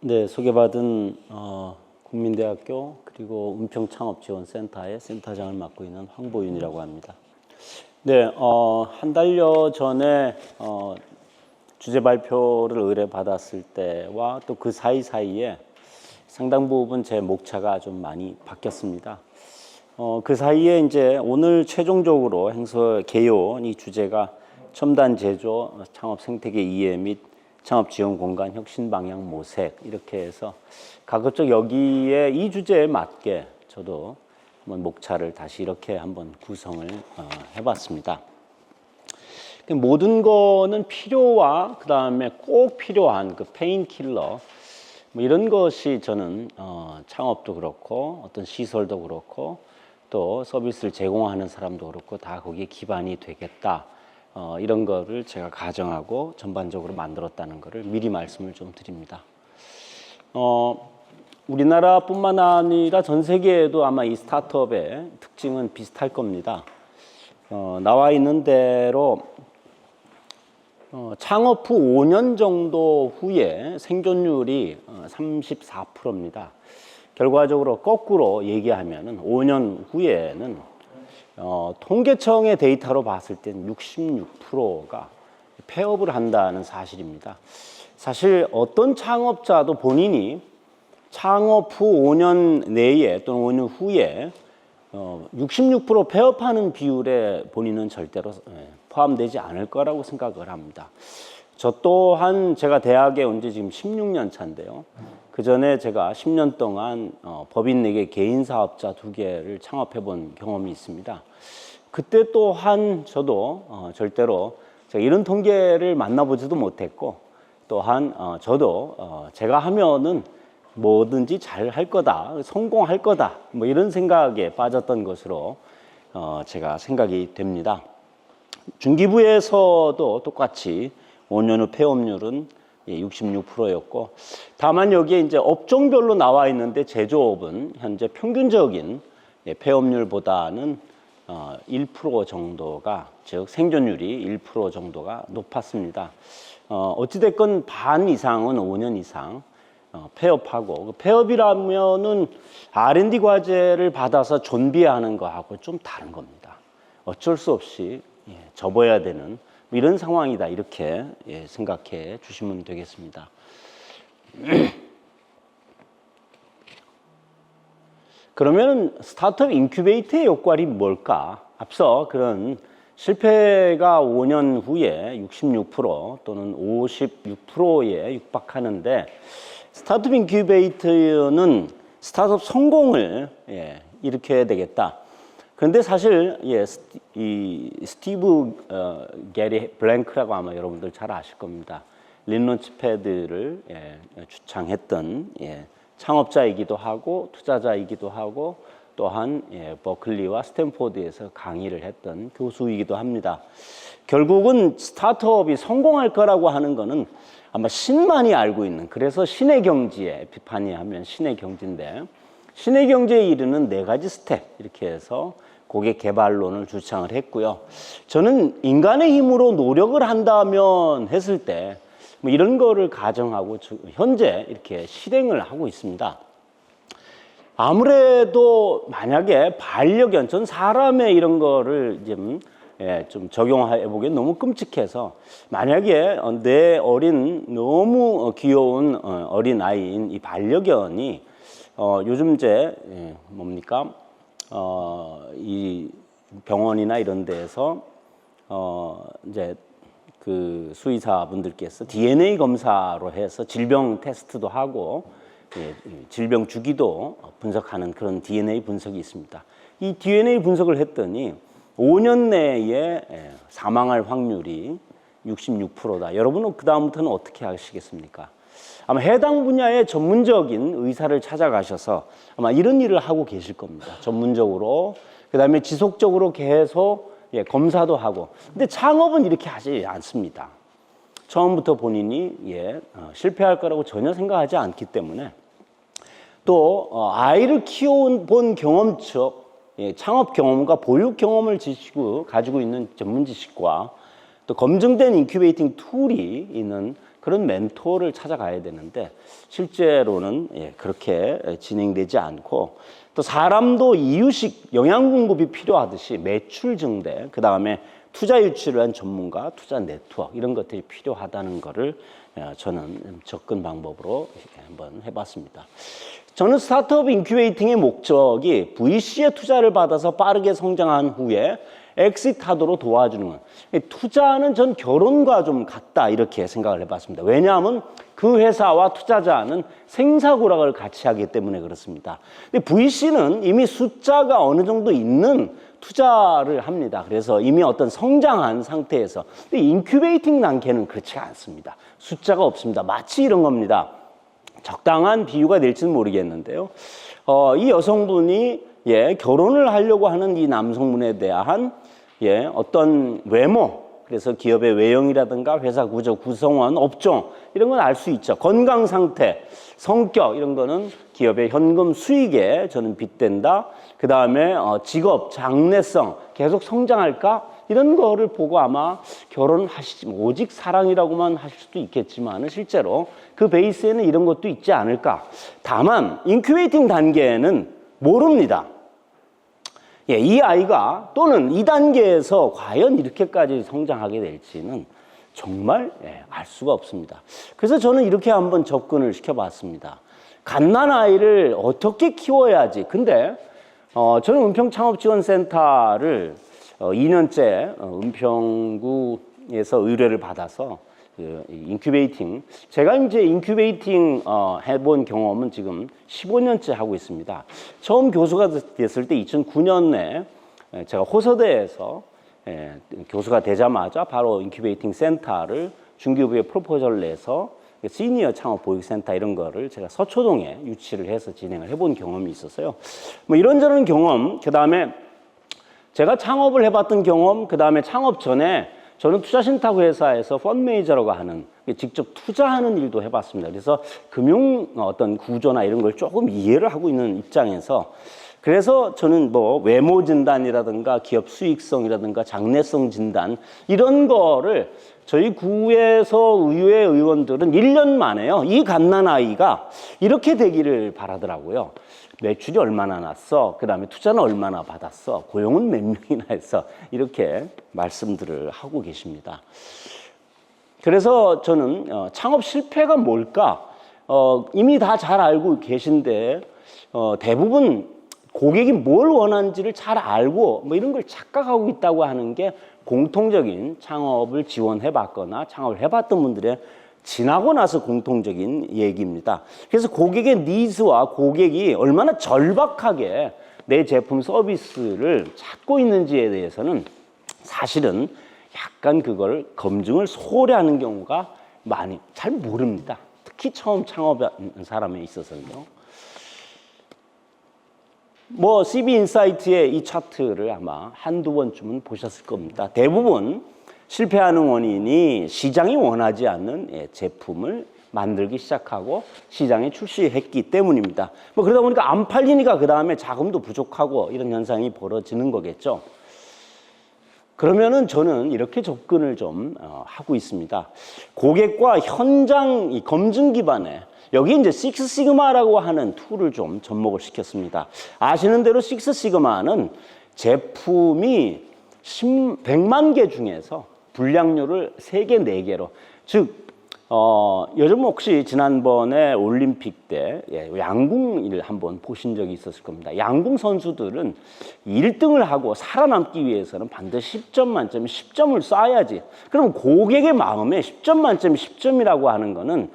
네, 소개받은 국민대학교 그리고 은평창업지원센터의 센터장을 맡고 있는 황보윤이라고 합니다. 네, 한 달여 전에 주제 발표를 의뢰받았을 때와 또 그 사이사이에 상당 부분 제 목차가 좀 많이 바뀌었습니다. 그 사이에 이제 오늘 최종적으로 행사 개요 이 주제가 첨단 제조 창업 생태계 이해 및 창업 지원 공간 혁신 방향 모색 이렇게 해서 가급적 여기에 이 주제에 맞게 저도 한번 목차를 다시 이렇게 한번 구성을 해봤습니다. 모든 거는 필요와 그 다음에 꼭 필요한 그 페인킬러 뭐 이런 것이 저는 창업도 그렇고 어떤 시설도 그렇고 또 서비스를 제공하는 사람도 그렇고 다 거기에 기반이 되겠다. 이런 거를 제가 가정하고 전반적으로 만들었다는 거를 미리 말씀을 좀 드립니다. 우리나라뿐만 아니라 전 세계에도 아마 이 스타트업의 특징은 비슷할 겁니다. 나와 있는 대로 창업 후 5년 정도 후에 생존율이 34%입니다. 결과적으로 거꾸로 얘기하면은 5년 후에는 통계청의 데이터로 봤을 땐 66%가 폐업을 한다는 사실입니다. 사실 어떤 창업자도 본인이 창업 후 5년 내에 또는 5년 후에 66% 폐업하는 비율에 본인은 절대로 포함되지 않을 거라고 생각을 합니다. 저 또한 제가 대학에 온 지 지금 16년 차인데요. 그 전에 제가 10년 동안 법인 4개, 개인 사업자 2개를 창업해 본 경험이 있습니다. 그때 또한 저도 절대로 제가 이런 통계를 만나보지도 못했고 또한 저도 제가 하면은 뭐든지 잘 할 거다, 성공할 거다 뭐 이런 생각에 빠졌던 것으로 제가 생각이 됩니다. 중기부에서도 똑같이 5년 후 폐업률은 66%였고 다만 여기에 이제 업종별로 나와 있는데 제조업은 현재 평균적인 폐업률보다는 1% 정도가 즉 생존율이 1% 정도가 높았습니다. 어찌됐건 반 이상은 5년 이상 폐업하고 폐업이라면은 R&D 과제를 받아서 존비하는 거하고 좀 다른 겁니다. 어쩔 수 없이 접어야 되는 이런 상황이다 이렇게 생각해 주시면 되겠습니다. 그러면 스타트업 인큐베이터의 역할이 뭘까? 앞서 그런 실패가 5년 후에 66% 또는 56%에 육박하는데 스타트업 인큐베이터는 스타트업 성공을 일으켜야 되겠다. 그런데 사실 이 스티브 게리 블랭크라고 아마 여러분들 잘 아실 겁니다. 린론치패드를 주창했던 창업자이기도 하고 투자자이기도 하고 또한 버클리와 스탠포드에서 강의를 했던 교수이기도 합니다. 결국은 스타트업이 성공할 거라고 하는 거는 아마 신만이 알고 있는 그래서 신의 경지에 비판이 하면 신의 경지인데 신의 경지에 이르는 4가지 스텝 이렇게 해서 고객 개발론을 주창을 했고요. 저는 인간의 힘으로 노력을 한다면 했을 때 뭐 이런 거를 가정하고 현재 이렇게 실행을 하고 있습니다. 아무래도 만약에 반려견, 전 사람의 이런 거를 좀 적용해 보기엔 너무 끔찍해서 만약에 내 너무 귀여운 어린 아이인 이 반려견이 요즘 이제 뭡니까? 이 병원이나 이런 데에서 이제 그 수의사분들께서 DNA 검사로 해서 질병 테스트도 하고 질병 주기도 분석하는 그런 DNA 분석이 있습니다. 이 DNA 분석을 했더니 5년 내에 사망할 확률이 66%다. 여러분은 그 다음부터는 어떻게 하시겠습니까? 아마 해당 분야의 전문적인 의사를 찾아가셔서 아마 이런 일을 하고 계실 겁니다. 전문적으로. 그 다음에 지속적으로 계속 검사도 하고. 근데 창업은 이렇게 하지 않습니다. 처음부터 본인이 실패할 거라고 전혀 생각하지 않기 때문에 또 아이를 키워본 경험적 창업 경험과 보육 경험을 가지고 있는 전문 지식과 또 검증된 인큐베이팅 툴이 있는 그런 멘토를 찾아가야 되는데 실제로는 그렇게 진행되지 않고 또 사람도 이유식 영양 공급이 필요하듯이 매출 증대, 그 다음에 투자 유치를 한 전문가, 투자 네트워크 이런 것들이 필요하다는 거를 저는 접근 방법으로 한번 해봤습니다. 저는 스타트업 인큐베이팅의 목적이 VC의 투자를 받아서 빠르게 성장한 후에 엑시트하도록 도와주는 것. 투자는 전 결혼과 좀 같다 이렇게 생각을 해봤습니다. 왜냐하면 그 회사와 투자자는 생사고락을 같이 하기 때문에 그렇습니다. 근데 VC는 이미 숫자가 어느 정도 있는 투자를 합니다. 그래서 이미 어떤 성장한 상태에서. 근데 인큐베이팅 단계는 그렇지 않습니다. 숫자가 없습니다. 마치 이런 겁니다. 적당한 비유가 될지는 모르겠는데요. 이 여성분이 결혼을 하려고 하는 이 남성분에 대한 어떤 외모, 그래서 기업의 외형이라든가 회사 구조, 구성원, 업종 이런 건 알 수 있죠. 건강 상태, 성격 이런 거는 기업의 현금 수익에 저는 빗댄다. 그 다음에 직업, 장래성, 계속 성장할까? 이런 거를 보고 아마 결혼하시지, 오직 사랑이라고만 하실 수도 있겠지만 실제로 그 베이스에는 이런 것도 있지 않을까. 다만 인큐베이팅 단계에는 모릅니다. 이 아이가 또는 이 단계에서 과연 이렇게까지 성장하게 될지는 정말 알 수가 없습니다. 그래서 저는 이렇게 한번 접근을 시켜봤습니다. 갓난아이를 어떻게 키워야지. 근데 저는 은평창업지원센터를 2년째 은평구에서 의뢰를 받아서 인큐베이팅, 제가 이제 인큐베이팅 해본 경험은 지금 15년째 하고 있습니다. 처음 교수가 됐을 때 2009년에 제가 호서대에서 교수가 되자마자 바로 인큐베이팅 센터를 중기부에 프로포저를 내서 시니어 창업 보육센터 이런 거를 제가 서초동에 유치를 해서 진행을 해본 경험이 있었어요. 뭐 이런저런 경험, 그 다음에 제가 창업을 해봤던 경험, 그 다음에 창업 전에 저는 투자신탁 회사에서 펀드 매니저라고 하는 직접 투자하는 일도 해봤습니다. 그래서 금융 어떤 구조나 이런 걸 조금 이해를 하고 있는 입장에서 그래서 저는 뭐 외모 진단이라든가 기업 수익성이라든가 장래성 진단 이런 거를 저희 구에서 의회 의원들은 1년 만에요. 이 갓난아이가 이렇게 되기를 바라더라고요. 매출이 얼마나 났어? 그 다음에 투자는 얼마나 받았어? 고용은 몇 명이나 했어? 이렇게 말씀들을 하고 계십니다. 그래서 저는 창업 실패가 뭘까? 이미 다 잘 알고 계신데 대부분 고객이 뭘 원하는지를 잘 알고 뭐 이런 걸 착각하고 있다고 하는 게 공통적인 창업을 지원해 봤거나 창업을 해봤던 분들의 지나고 나서 공통적인 얘기입니다. 그래서 고객의 니즈와 고객이 얼마나 절박하게 내 제품 서비스를 찾고 있는지에 대해서는 사실은 약간 그걸 검증을 소홀히 하는 경우가 많이 잘 모릅니다. 특히 처음 창업한 사람에 있어서는요. 뭐 CB인사이트의 이 차트를 아마 한두 번쯤은 보셨을 겁니다. 대부분 실패하는 원인이 시장이 원하지 않는 제품을 만들기 시작하고 시장에 출시했기 때문입니다. 뭐 그러다 보니까 안 팔리니까 그 다음에 자금도 부족하고 이런 현상이 벌어지는 거겠죠. 그러면은 저는 이렇게 접근을 좀 하고 있습니다. 고객과 현장 검증 기반의 여기 이제 식스시그마라고 하는 툴을 좀 접목을 시켰습니다. 아시는 대로 식스시그마는 제품이 100만 개 중에서 분량률을 3개, 4개로 즉 요즘 혹시 지난번에 올림픽 때 양궁을 한번 보신 적이 있었을 겁니다. 양궁 선수들은 1등을 하고 살아남기 위해서는 반드시 10점 만점에 10점을 쏴야지. 그럼 고객의 마음에 10점 만점에 10점이라고 하는 거는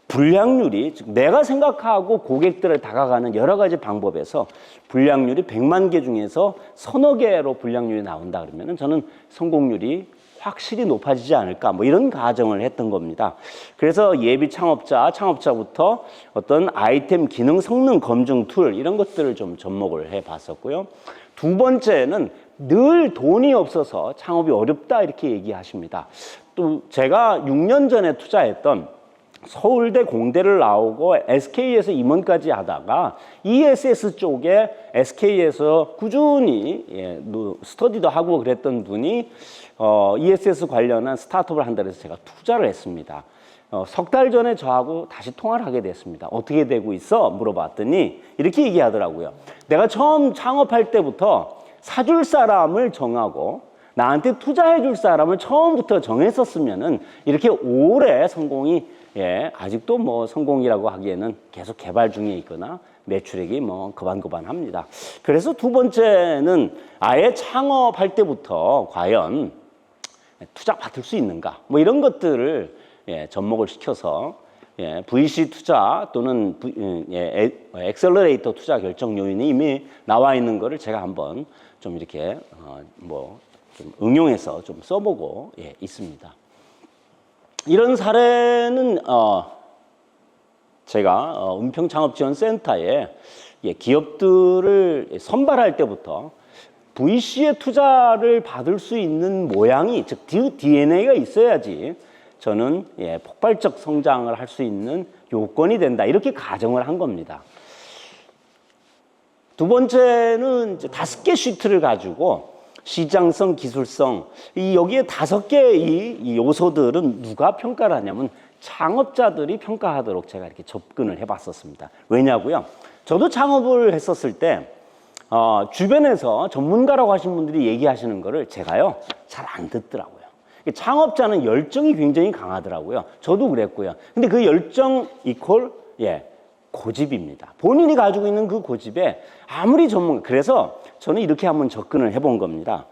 분량률이 즉 내가 생각하고 고객들을 다가가는 여러 가지 방법에서 분량률이 100만 개 중에서 서너 개로 분량률이 나온다 그러면 저는 성공률이 확실히 높아지지 않을까 뭐 이런 가정을 했던 겁니다. 그래서 예비 창업자부터 어떤 아이템 기능 성능 검증 툴 이런 것들을 좀 접목을 해 봤었고요. 두 번째는 늘 돈이 없어서 창업이 어렵다 이렇게 얘기하십니다. 또 제가 6년 전에 투자했던 서울대 공대를 나오고 SK에서 임원까지 하다가 ESS 쪽에 SK에서 꾸준히 스터디도 하고 그랬던 분이 ESS 관련한 스타트업을 한다 그래서 제가 투자를 했습니다. 석 달 전에 저하고 다시 통화를 하게 됐습니다. 어떻게 되고 있어? 물어봤더니 이렇게 얘기하더라고요. 내가 처음 창업할 때부터 사줄 사람을 정하고 나한테 투자해 줄 사람을 처음부터 정했었으면은 이렇게 오래 성공이 아직도 뭐 성공이라고 하기에는 계속 개발 중에 있거나 매출액이 뭐 거반거반합니다. 그래서 두 번째는 아예 창업할 때부터 과연 투자 받을 수 있는가 뭐 이런 것들을 접목을 시켜서 VC 투자 또는 엑셀러레이터 투자 결정 요인이 이미 나와 있는 거를 제가 한번 좀 이렇게 좀 응용해서 좀 써보고 있습니다. 이런 사례는 제가 은평창업지원센터에 기업들을 선발할 때부터 VC의 투자를 받을 수 있는 모양이 즉 DNA가 있어야지 저는 폭발적 성장을 할 수 있는 요건이 된다 이렇게 가정을 한 겁니다. 두 번째는 이제 5개 시트를 가지고 시장성, 기술성 여기에 5개의 이 요소들은 누가 평가를 하냐면 창업자들이 평가하도록 제가 이렇게 접근을 해봤었습니다. 왜냐고요? 저도 창업을 했었을 때 주변에서 전문가라고 하신 분들이 얘기하시는 거를 제가요 잘 안 듣더라고요. 창업자는 열정이 굉장히 강하더라고요. 저도 그랬고요. 근데 그 열정 이퀄 고집입니다. 본인이 가지고 있는 그 고집에 아무리 그래서 저는 이렇게 한번 접근을 해본 겁니다.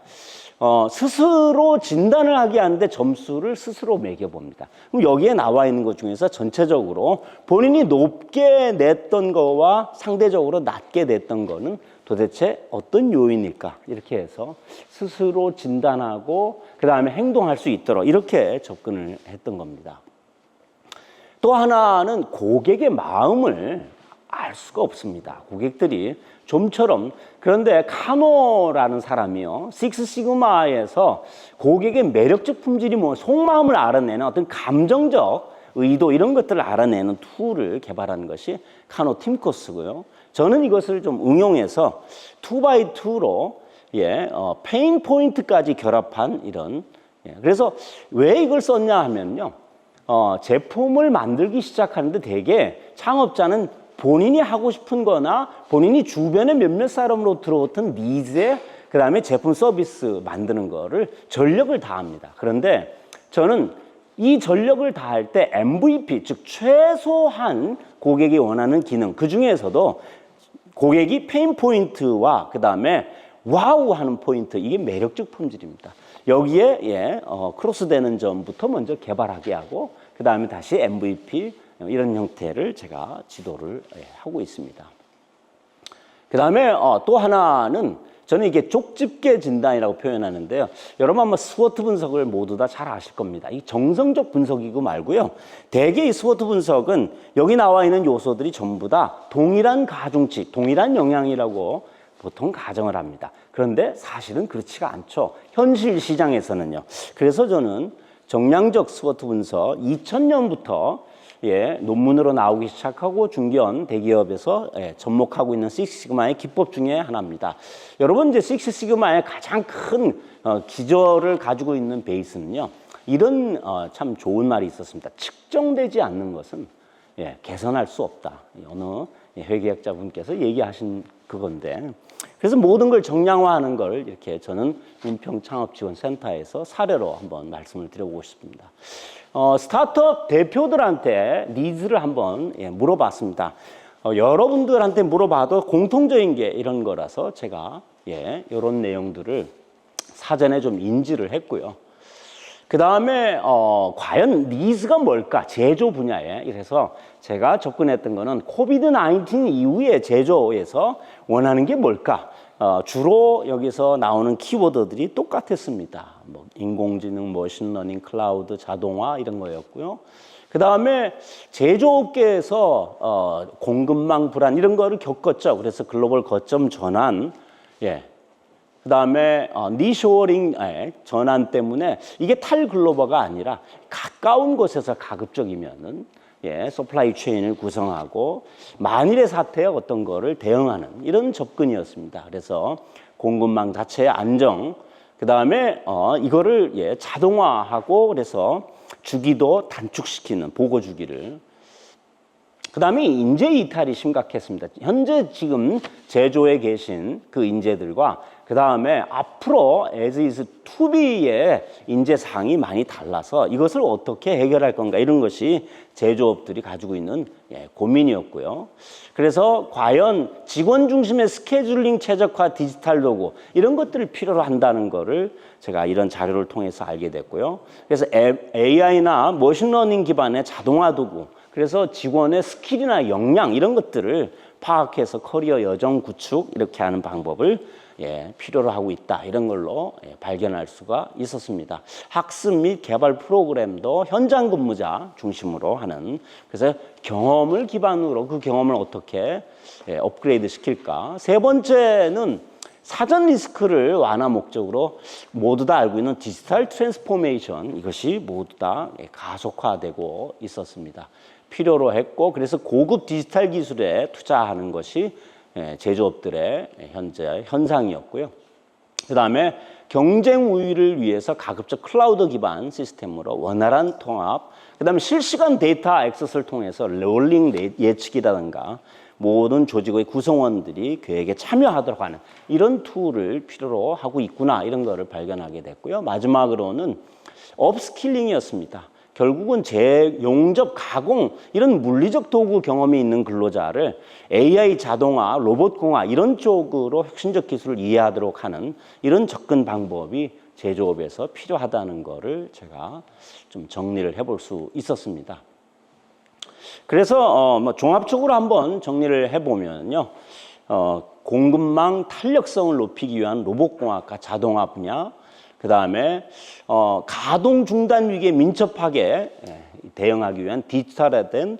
스스로 진단을 하게 하는데 점수를 스스로 매겨봅니다. 그럼 여기에 나와 있는 것 중에서 전체적으로 본인이 높게 냈던 거와 상대적으로 낮게 냈던 거는 도대체 어떤 요인일까? 이렇게 해서 스스로 진단하고 그 다음에 행동할 수 있도록 이렇게 접근을 했던 겁니다. 또 하나는 고객의 마음을 알 수가 없습니다. 고객들이 좀처럼 그런데 카노라는 사람이요 식스시그마에서 고객의 매력적 품질이 속마음을 알아내는 어떤 감정적 의도 이런 것들을 알아내는 툴을 개발한 것이 카노 팀코스고요. 저는 이것을 좀 응용해서 2x2로 페인 포인트까지 결합한 이런 그래서 왜 이걸 썼냐 하면요. 제품을 만들기 시작하는데 대개 창업자는 본인이 하고 싶은 거나 본인이 주변에 몇몇 사람으로 들어오던 니즈에 그 다음에 제품 서비스 만드는 거를 전력을 다합니다. 그런데 저는 이 전력을 다할 때 MVP, 즉 최소한 고객이 원하는 기능, 그 중에서도 고객이 페인 포인트와 그 다음에 와우 하는 포인트, 이게 매력적 품질입니다. 여기에 크로스되는 점부터 먼저 개발하게 하고 그 다음에 다시 MVP 이런 형태를 제가 지도를 하고 있습니다. 그 다음에 또 하나는 저는 이게 족집게 진단이라고 표현하는데요. 여러분 아마 스워트 분석을 모두 다 잘 아실 겁니다. 이 정성적 분석이고 말고요. 대개 이 스워트 분석은 여기 나와 있는 요소들이 전부 다 동일한 가중치, 동일한 영향이라고 보통 가정을 합니다. 그런데 사실은 그렇지가 않죠. 현실 시장에서는요. 그래서 저는 정량적 스워트 분석 2000년부터 논문으로 나오기 시작하고 중견 대기업에서 접목하고 있는 식스시그마의 기법 중에 하나입니다. 여러분 이제 식스시그마의 가장 큰 기저를 가지고 있는 베이스는요. 이런 참 좋은 말이 있었습니다. 측정되지 않는 것은 개선할 수 없다. 어느 회계학자분께서 얘기하신 그건데 그래서 모든 걸 정량화하는 걸 이렇게 저는 은평창업지원센터에서 사례로 한번 말씀을 드려보고 싶습니다. 스타트업 대표들한테 니즈를 한번 물어봤습니다. 여러분들한테 물어봐도 공통적인 게 이런 거라서 제가 이런 내용들을 사전에 좀 인지를 했고요. 그 다음에 과연 니즈가 뭘까? 제조 분야에. 그래서 제가 접근했던 거는 코비드-19 이후에 제조에서 원하는 게 뭘까? 주로 여기서 나오는 키워드들이 똑같았습니다. 뭐 인공지능, 머신러닝, 클라우드, 자동화 이런 거였고요. 그 다음에 제조업계에서 공급망 불안 이런 거를 겪었죠. 그래서 글로벌 거점 전환, 그 다음에 니쇼어링 전환 때문에 이게 탈글로벌가 아니라 가까운 곳에서 가급적이면은 서플라이 체인을 구성하고 만일의 사태에 어떤 거를 대응하는 이런 접근이었습니다. 그래서 공급망 자체의 안정, 그 다음에 이거를 자동화하고 그래서 주기도 단축시키는 보고 주기를. 그다음에 인재 이탈이 심각했습니다. 현재 지금 제조에 계신 그 인재들과 그다음에 앞으로 as is to be의 인재 상이 많이 달라서 이것을 어떻게 해결할 건가 이런 것이 제조업들이 가지고 있는 고민이었고요. 그래서 과연 직원 중심의 스케줄링 최적화 디지털 도구 이런 것들을 필요로 한다는 거를 제가 이런 자료를 통해서 알게 됐고요. 그래서 AI나 머신러닝 기반의 자동화 도구 그래서 직원의 스킬이나 역량 이런 것들을 파악해서 커리어 여정 구축 이렇게 하는 방법을 필요로 하고 있다 이런 걸로 발견할 수가 있었습니다. 학습 및 개발 프로그램도 현장 근무자 중심으로 하는 그래서 경험을 기반으로 그 경험을 어떻게 업그레이드 시킬까. 세 번째는 사전 리스크를 완화 목적으로 모두 다 알고 있는 디지털 트랜스포메이션 이것이 모두 다 가속화되고 있었습니다. 필요로 했고 그래서 고급 디지털 기술에 투자하는 것이 제조업들의 현재 현상이었고요. 그다음에 경쟁 우위를 위해서 가급적 클라우드 기반 시스템으로 원활한 통합, 그다음에 실시간 데이터 액세스를 통해서 롤링 예측이라든가 모든 조직의 구성원들이 계획에 참여하도록 하는 이런 툴을 필요로 하고 있구나 이런 거를 발견하게 됐고요. 마지막으로는 업스킬링이었습니다. 결국은 재용접, 가공 이런 물리적 도구 경험이 있는 근로자를 AI 자동화, 로봇공학 이런 쪽으로 혁신적 기술을 이해하도록 하는 이런 접근 방법이 제조업에서 필요하다는 거를 제가 좀 정리를 해볼 수 있었습니다. 그래서 종합적으로 한번 정리를 해보면요. 공급망 탄력성을 높이기 위한 로봇공학과 자동화 분야, 그 다음에 가동 중단 위기에 민첩하게 대응하기 위한 디지털화된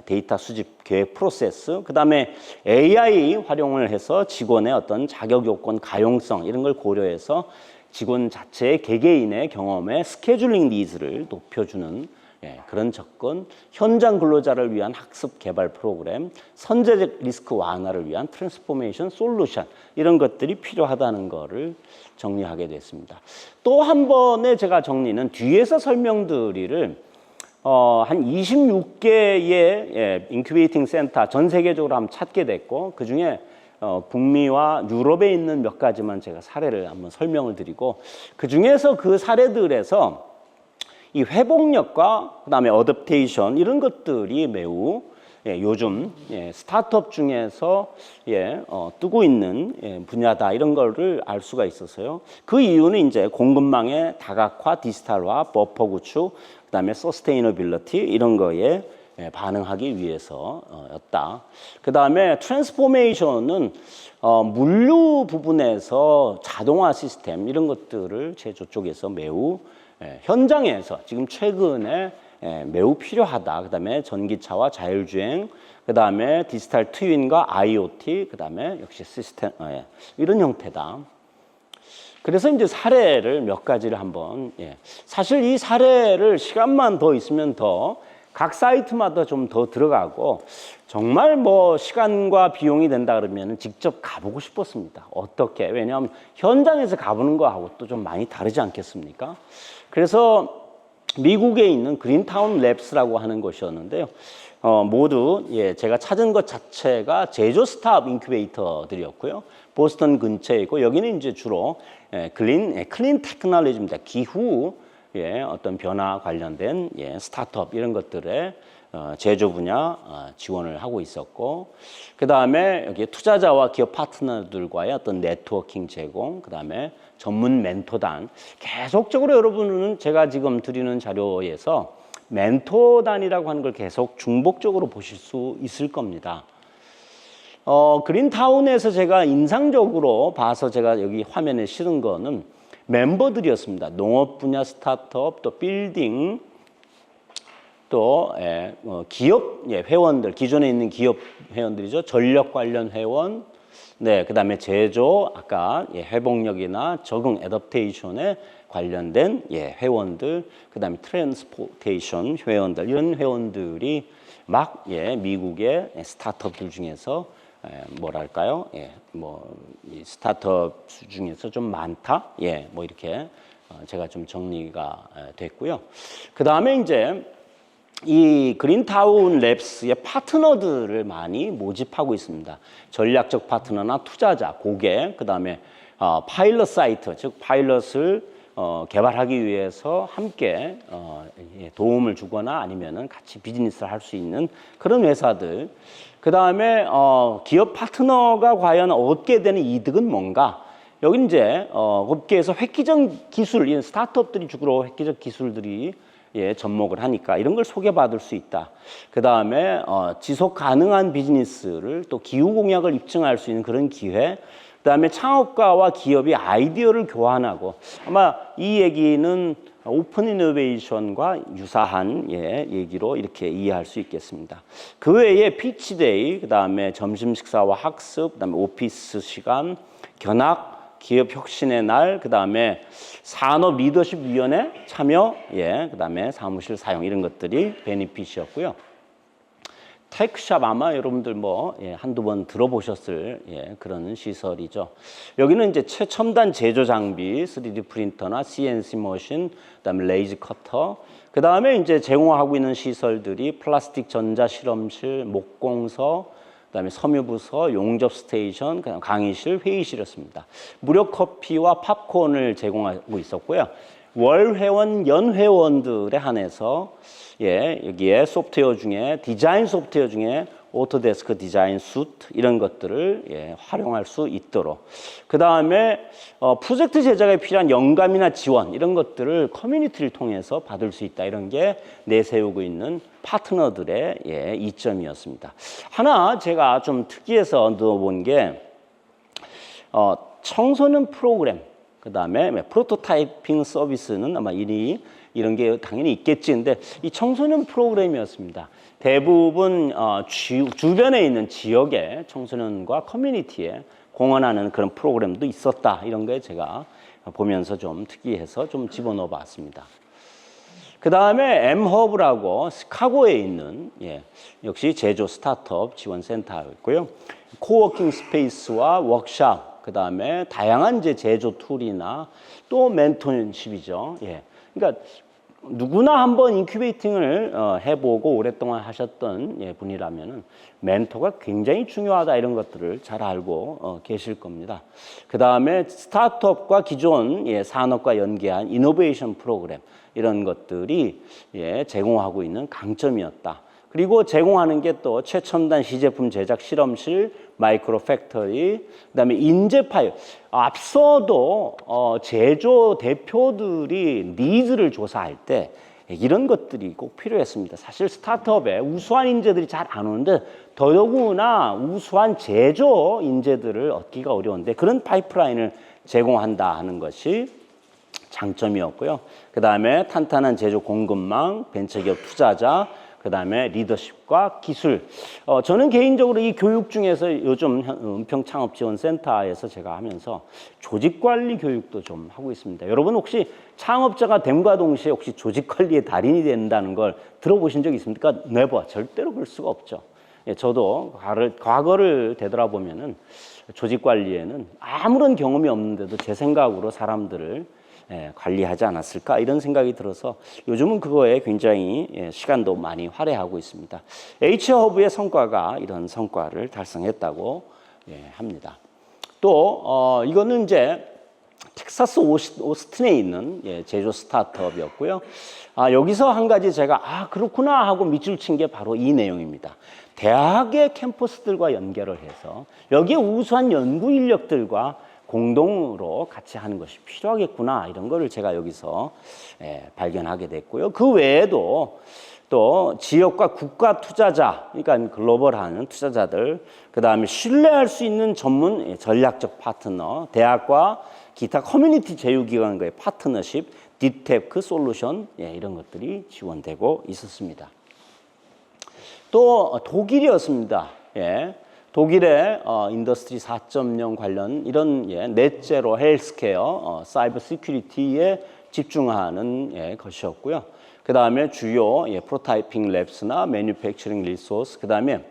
데이터 수집 계획 프로세스, 그 다음에 AI 활용을 해서 직원의 어떤 자격 요건 가용성 이런 걸 고려해서 직원 자체의 개개인의 경험의 스케줄링 니즈를 높여주는 그런 접근, 현장 근로자를 위한 학습 개발 프로그램, 선제적 리스크 완화를 위한 트랜스포메이션 솔루션 이런 것들이 필요하다는 거를 정리하게 됐습니다. 또 한 번의 제가 정리는 뒤에서 설명드리를 한 26개의 인큐베이팅 센터 전 세계적으로 한번 찾게 됐고 그중에 북미와 유럽에 있는 몇 가지만 제가 사례를 한번 설명을 드리고 그중에서 그 사례들에서 이 회복력과 그다음에 어댑테이션 이런 것들이 매우 요즘 스타트업 중에서 뜨고 있는 분야다 이런 거를 알 수가 있어서요. 그 이유는 이제 공급망의 다각화, 디지털화, 버퍼 구축, 그다음에 서스테이너빌리티 이런 거에 반응하기 위해서였다. 그다음에 트랜스포메이션은 물류 부분에서 자동화 시스템 이런 것들을 제조 쪽에서 매우 현장에서 지금 최근에 매우 필요하다. 그다음에 전기차와 자율주행, 그다음에 디지털 트윈과 IoT, 그다음에 역시 시스템 이런 형태다. 그래서 이제 사례를 몇 가지를 한번 사실 이 사례를 시간만 더 있으면 더 각 사이트마다 좀 더 들어가고 정말 뭐 시간과 비용이 된다 그러면 직접 가보고 싶었습니다. 어떻게? 왜냐하면 현장에서 가보는 거하고 또 좀 많이 다르지 않겠습니까? 그래서 미국에 있는 그린타운 랩스라고 하는 곳이었는데요. 모두 제가 찾은 것 자체가 제조 스타트업 인큐베이터들이었고요. 보스턴 근처에 있고 여기는 이제 주로 클린 테크놀로지입니다. 기후 어떤 변화 관련된 스타트업 이런 것들의 제조 분야 지원을 하고 있었고 그 다음에 여기 투자자와 기업 파트너들과의 어떤 네트워킹 제공, 그 다음에 전문 멘토단 계속적으로 여러분은 제가 지금 드리는 자료에서 멘토단이라고 하는 걸 계속 중복적으로 보실 수 있을 겁니다. 그린타운에서 제가 인상적으로 봐서 제가 여기 화면에 실은 거는 멤버들이었습니다. 농업 분야 스타트업, 또 빌딩, 또 기업 회원들, 기존에 있는 기업 회원들이죠. 전력 관련 회원, 그다음에 제조, 아까 회복력이나 적응, 애더프테이션에 관련된 회원들, 그다음에 트랜스포테이션 회원들, 이런 회원들이 막 미국의 스타트업들 중에서 뭐랄까요? 이 스타트업 중에서 좀 많다? 뭐 이렇게 제가 좀 정리가 됐고요. 그 다음에 이제 이 그린타운 랩스의 파트너들을 많이 모집하고 있습니다. 전략적 파트너나 투자자, 고객, 그 다음에 파일럿 사이트, 즉 파일럿을 개발하기 위해서 함께 도움을 주거나 아니면은 같이 비즈니스를 할 수 있는 그런 회사들. 그 다음에 기업 파트너가 과연 얻게 되는 이득은 뭔가? 여기 이제 업계에서 획기적 기술, 이 스타트업들이 주로 획기적 기술들이 접목을 하니까 이런 걸 소개받을 수 있다. 그 다음에 지속 가능한 비즈니스를 또 기후 공약을 입증할 수 있는 그런 기회. 그 다음에 창업가와 기업이 아이디어를 교환하고 아마 이 얘기는 오픈 이노베이션과 유사한 얘기로 이렇게 이해할 수 있겠습니다. 그 외에 피치데이, 그 다음에 점심 식사와 학습, 그 다음에 오피스 시간, 견학, 기업 혁신의 날, 그 다음에 산업 리더십 위원회 참여, 그 다음에 사무실 사용 이런 것들이 베니핏이었고요. 테크샵 아마 여러분들 한두 번 들어보셨을 그런 시설이죠. 여기는 이제 최첨단 제조 장비, 3D 프린터나 CNC 머신, 그다음에 레이즈 커터, 그다음에 이제 제공하고 있는 시설들이 플라스틱 전자 실험실, 목공서, 그다음에 섬유부서, 용접 스테이션, 강의실, 회의실이었습니다. 무료 커피와 팝콘을 제공하고 있었고요. 월 회원, 연 회원들에 한해서 여기에 소프트웨어 중에 디자인 소프트웨어 중에 오토데스크 디자인 수트 이런 것들을 활용할 수 있도록 그 다음에 프로젝트 제작에 필요한 영감이나 지원 이런 것들을 커뮤니티를 통해서 받을 수 있다 이런 게 내세우고 있는 파트너들의 이점이었습니다. 하나 제가 좀 특이해서 넣어본 게 청소년 프로그램 그 다음에 프로토타이핑 서비스는 아마 이런 게 당연히 있겠지. 근데 이 청소년 프로그램이었습니다. 대부분 주변에 있는 지역의 청소년과 커뮤니티에 공헌하는 그런 프로그램도 있었다. 이런 게 제가 보면서 좀 특이해서 좀 집어넣어 봤습니다. 그 다음에 M허브라고 시카고에 있는 역시 제조 스타트업 지원센터였고요. 코워킹 스페이스와 워크샵 그 다음에 다양한 제조 툴이나 또 멘토십이죠. 그러니까 누구나 한번 인큐베이팅을 해보고 오랫동안 하셨던 분이라면 멘토가 굉장히 중요하다 이런 것들을 잘 알고 계실 겁니다. 그 다음에 스타트업과 기존 산업과 연계한 이노베이션 프로그램 이런 것들이 제공하고 있는 강점이었다. 그리고 제공하는 게 또 최첨단 시제품 제작 실험실, 마이크로 팩터리, 그다음에 인재 파일. 앞서도 제조 대표들이 니즈를 조사할 때 이런 것들이 꼭 필요했습니다. 사실 스타트업에 우수한 인재들이 잘 안 오는데 더더구나 우수한 제조 인재들을 얻기가 어려운데 그런 파이프라인을 제공한다 하는 것이 장점이었고요. 그 다음에 탄탄한 제조 공급망, 벤처기업 투자자, 그 다음에 리더십과 기술. 저는 개인적으로 이 교육 중에서 요즘 은평창업지원센터에서 제가 하면서 조직관리 교육도 좀 하고 있습니다. 여러분 혹시 창업자가 됨과 동시에 혹시 조직관리의 달인이 된다는 걸 들어보신 적 있습니까? 네버, 절대로 그럴 수가 없죠. 저도 과거를 되돌아보면은 조직관리에는 아무런 경험이 없는데도 제 생각으로 사람들을 관리하지 않았을까 이런 생각이 들어서 요즘은 그거에 굉장히 시간도 많이 할애하고 있습니다. H허브의 성과가 이런 성과를 달성했다고 합니다. 또 이거는 이제 텍사스 오스틴에 있는 제조 스타트업이었고요. 여기서 한 가지 제가 그렇구나 하고 밑줄 친 게 바로 이 내용입니다. 대학의 캠퍼스들과 연결을 해서 여기에 우수한 연구 인력들과 공동으로 같이 하는 것이 필요하겠구나 이런 거를 제가 여기서 발견하게 됐고요. 그 외에도 또 지역과 국가 투자자, 그러니까 글로벌한 투자자들, 그 다음에 신뢰할 수 있는 전문 전략적 파트너, 대학과 기타 커뮤니티 제휴기관과의 파트너십, 딥테크 솔루션 이런 것들이 지원되고 있었습니다. 또 독일이었습니다. 독일의 인더스트리 4.0 관련 이런 넷제로 헬스케어, 사이버 시큐리티에 집중하는 것이었고요. 그 다음에 주요 프로타이핑 랩스나 매뉴팩처링 리소스, 그 다음에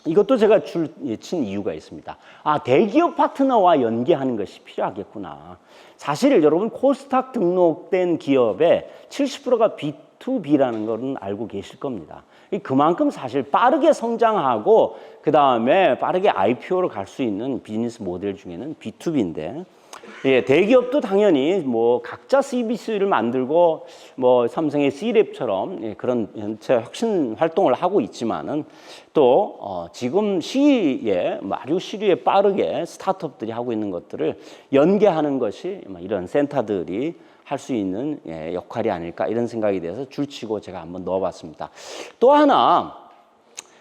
이것도 제가 친 이유가 있습니다. 아, 대기업 파트너와 연계하는 것이 필요하겠구나. 사실 여러분 코스닥 등록된 기업의 70%가 B2B라는 것은 알고 계실 겁니다. 그만큼 사실 빠르게 성장하고 그 다음에 빠르게 IPO로 갈 수 있는 비즈니스 모델 중에는 B2B인데, 예, 대기업도 당연히 뭐 각자 CBC를 만들고 뭐 삼성의 C랩처럼 예, 그런 현재 혁신 활동을 하고 있지만은 또 지금 시기에 아주 시류에 빠르게 스타트업들이 하고 있는 것들을 연계하는 것이 이런 센터들이 할 수 있는 예, 역할이 아닐까 이런 생각이 돼서 줄치고 제가 한번 넣어봤습니다. 또 하나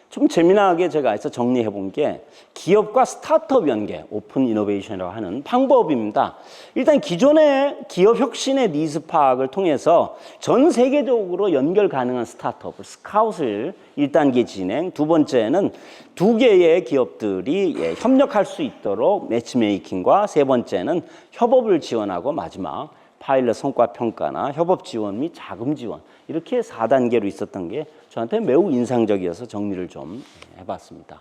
좀 재미나게 제가 해서 정리해 본 게 기업과 스타트업 연계, 오픈 이노베이션이라고 하는 방법입니다. 일단 기존의 기업 혁신의 니즈 파악을 통해서 전 세계적으로 연결 가능한 스타트업을 스카웃을 1단계 진행, 두 번째는 2개의 기업들이 예, 협력할 수 있도록 매치메이킹과 세 번째는 협업을 지원하고 마지막 파일럿 성과 평가나 협업 지원 및 자금 지원 이렇게 4단계로 있었던 게 저한테 매우 인상적이어서 정리를 좀 해봤습니다.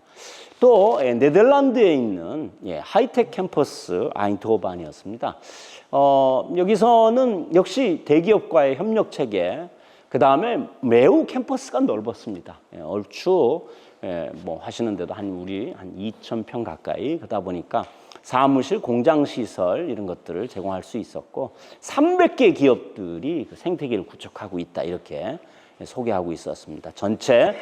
또 네덜란드에 있는 하이텍 캠퍼스 아인트호반이었습니다. 여기서는 역시 대기업과의 협력 체계, 그 다음에 매우 캠퍼스가 넓었습니다. 얼추 뭐 하시는데도 한 2,000평 가까이 그러다 보니까 사무실, 공장 시설 이런 것들을 제공할 수 있었고 300개 기업들이 그 생태계를 구축하고 있다 이렇게 소개하고 있었습니다. 전체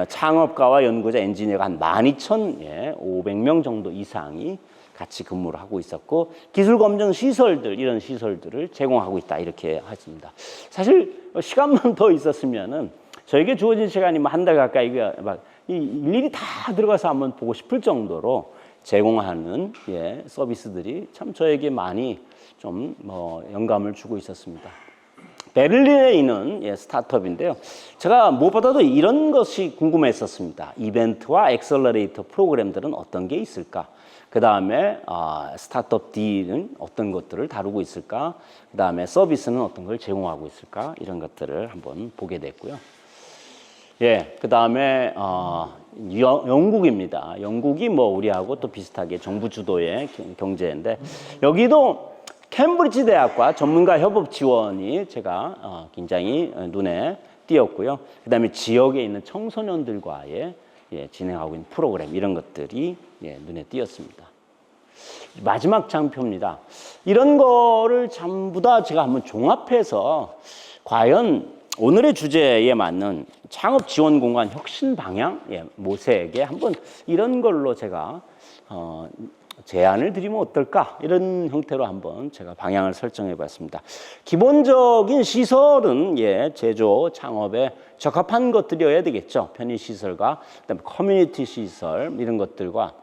창업가와 연구자, 엔지니어가 한 12,500명 정도 이상이 같이 근무를 하고 있었고 기술 검증 시설들 이런 시설들을 제공하고 있다 이렇게 했습니다. 사실 시간만 더 있었으면은 저에게 주어진 시간이 한 달 가까이 막 일일이 다 들어가서 한번 보고 싶을 정도로 제공하는 서비스들이 참 저에게 많이 좀 영감을 주고 있었습니다. 베를린에 있는 스타트업인데요. 제가 무엇보다도 이런 것이 궁금했었습니다. 이벤트와 엑셀러레이터 프로그램들은 어떤 게 있을까? 그 다음에 스타트업 D는 어떤 것들을 다루고 있을까? 그 다음에 서비스는 어떤 걸 제공하고 있을까? 이런 것들을 한번 보게 됐고요. 예, 그 다음에 영국입니다. 영국이 뭐 우리하고 또 비슷하게 정부 주도의 경제인데 여기도 캠브리지 대학과 전문가 협업 지원이 제가 굉장히 눈에 띄었고요. 그 다음에 지역에 있는 청소년들과의 진행하고 있는 프로그램 이런 것들이 눈에 띄었습니다. 마지막 장표입니다. 이런 거를 전부 다 제가 한번 종합해서 과연 오늘의 주제에 맞는 창업 지원 공간 혁신 방향 모색에 한번 이런 걸로 제가 제안을 드리면 어떨까 이런 형태로 한번 제가 방향을 설정해 봤습니다. 기본적인 시설은 제조 창업에 적합한 것들이어야 되겠죠. 편의 시설과 그다음에 커뮤니티 시설 이런 것들과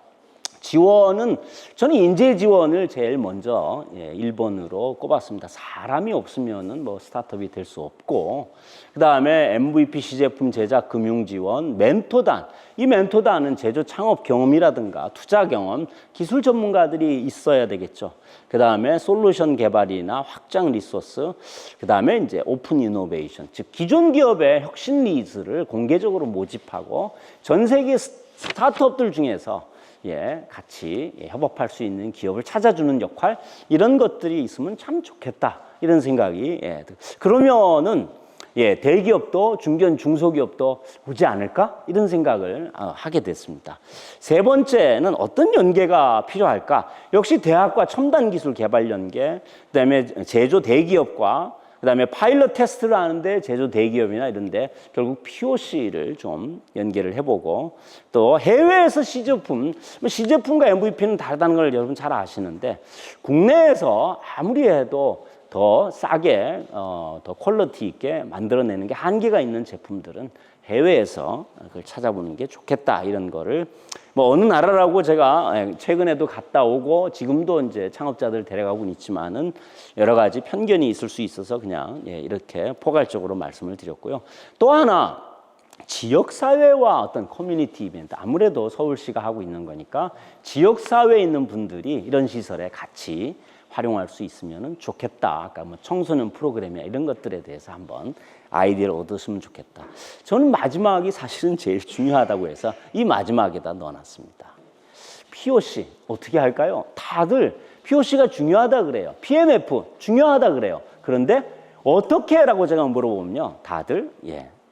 지원은 저는 인재 지원을 제일 먼저 1번으로 꼽았습니다. 사람이 없으면은 뭐 스타트업이 될 수 없고 그 다음에 MVP 시제품 제작 금융 지원, 멘토단. 이 멘토단은 제조 창업 경험이라든가 투자 경험, 기술 전문가들이 있어야 되겠죠. 그 다음에 솔루션 개발이나 확장 리소스, 그 다음에 이제 오픈 이노베이션, 즉 기존 기업의 혁신 니즈를 공개적으로 모집하고 전 세계 스타트업들 중에서 같이 협업할 수 있는 기업을 찾아주는 역할 이런 것들이 있으면 참 좋겠다 이런 생각이 그러면은 대기업도 중견 중소기업도 오지 않을까 이런 생각을 하게 됐습니다. 세 번째는 어떤 연계가 필요할까? 역시 대학과 첨단 기술 개발 연계, 그다음에 제조 대기업과 그다음에 파일럿 테스트를 하는데 제조 대기업이나 이런데 결국 POC를 좀 연계를 해보고 또 해외에서 시제품과 MVP는 다르다는 걸 여러분 잘 아시는데 국내에서 아무리 해도 더 싸게 더 퀄리티 있게 만들어내는 게 한계가 있는 제품들은 해외에서 그걸 찾아보는 게 좋겠다 이런 거를 뭐 어느 나라라고 제가 최근에도 갔다 오고 지금도 이제 창업자들 데려가고는 있지만은 여러 가지 편견이 있을 수 있어서 그냥 이렇게 포괄적으로 말씀을 드렸고요. 또 하나 지역사회와 어떤 커뮤니티 이벤트 아무래도 서울시가 하고 있는 거니까 지역사회에 있는 분들이 이런 시설에 같이 활용할 수 있으면 좋겠다. 아까 뭐 청소년 프로그램이나 이런 것들에 대해서 한번 아이디어를 얻으시면 좋겠다. 저는 마지막이 사실은 제일 중요하다고 해서 이 마지막에다 넣어놨습니다. POC 어떻게 할까요? 다들 POC가 중요하다 그래요. PMF 중요하다 그래요. 그런데 어떻게 라고 제가 물어보면요. 다들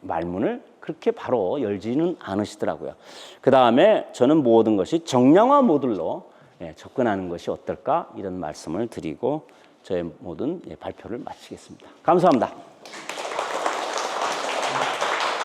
말문을 그렇게 바로 열지는 않으시더라고요. 그 다음에 저는 모든 것이 정량화 모듈로 접근하는 것이 어떨까 이런 말씀을 드리고 저의 모든 발표를 마치겠습니다. 감사합니다.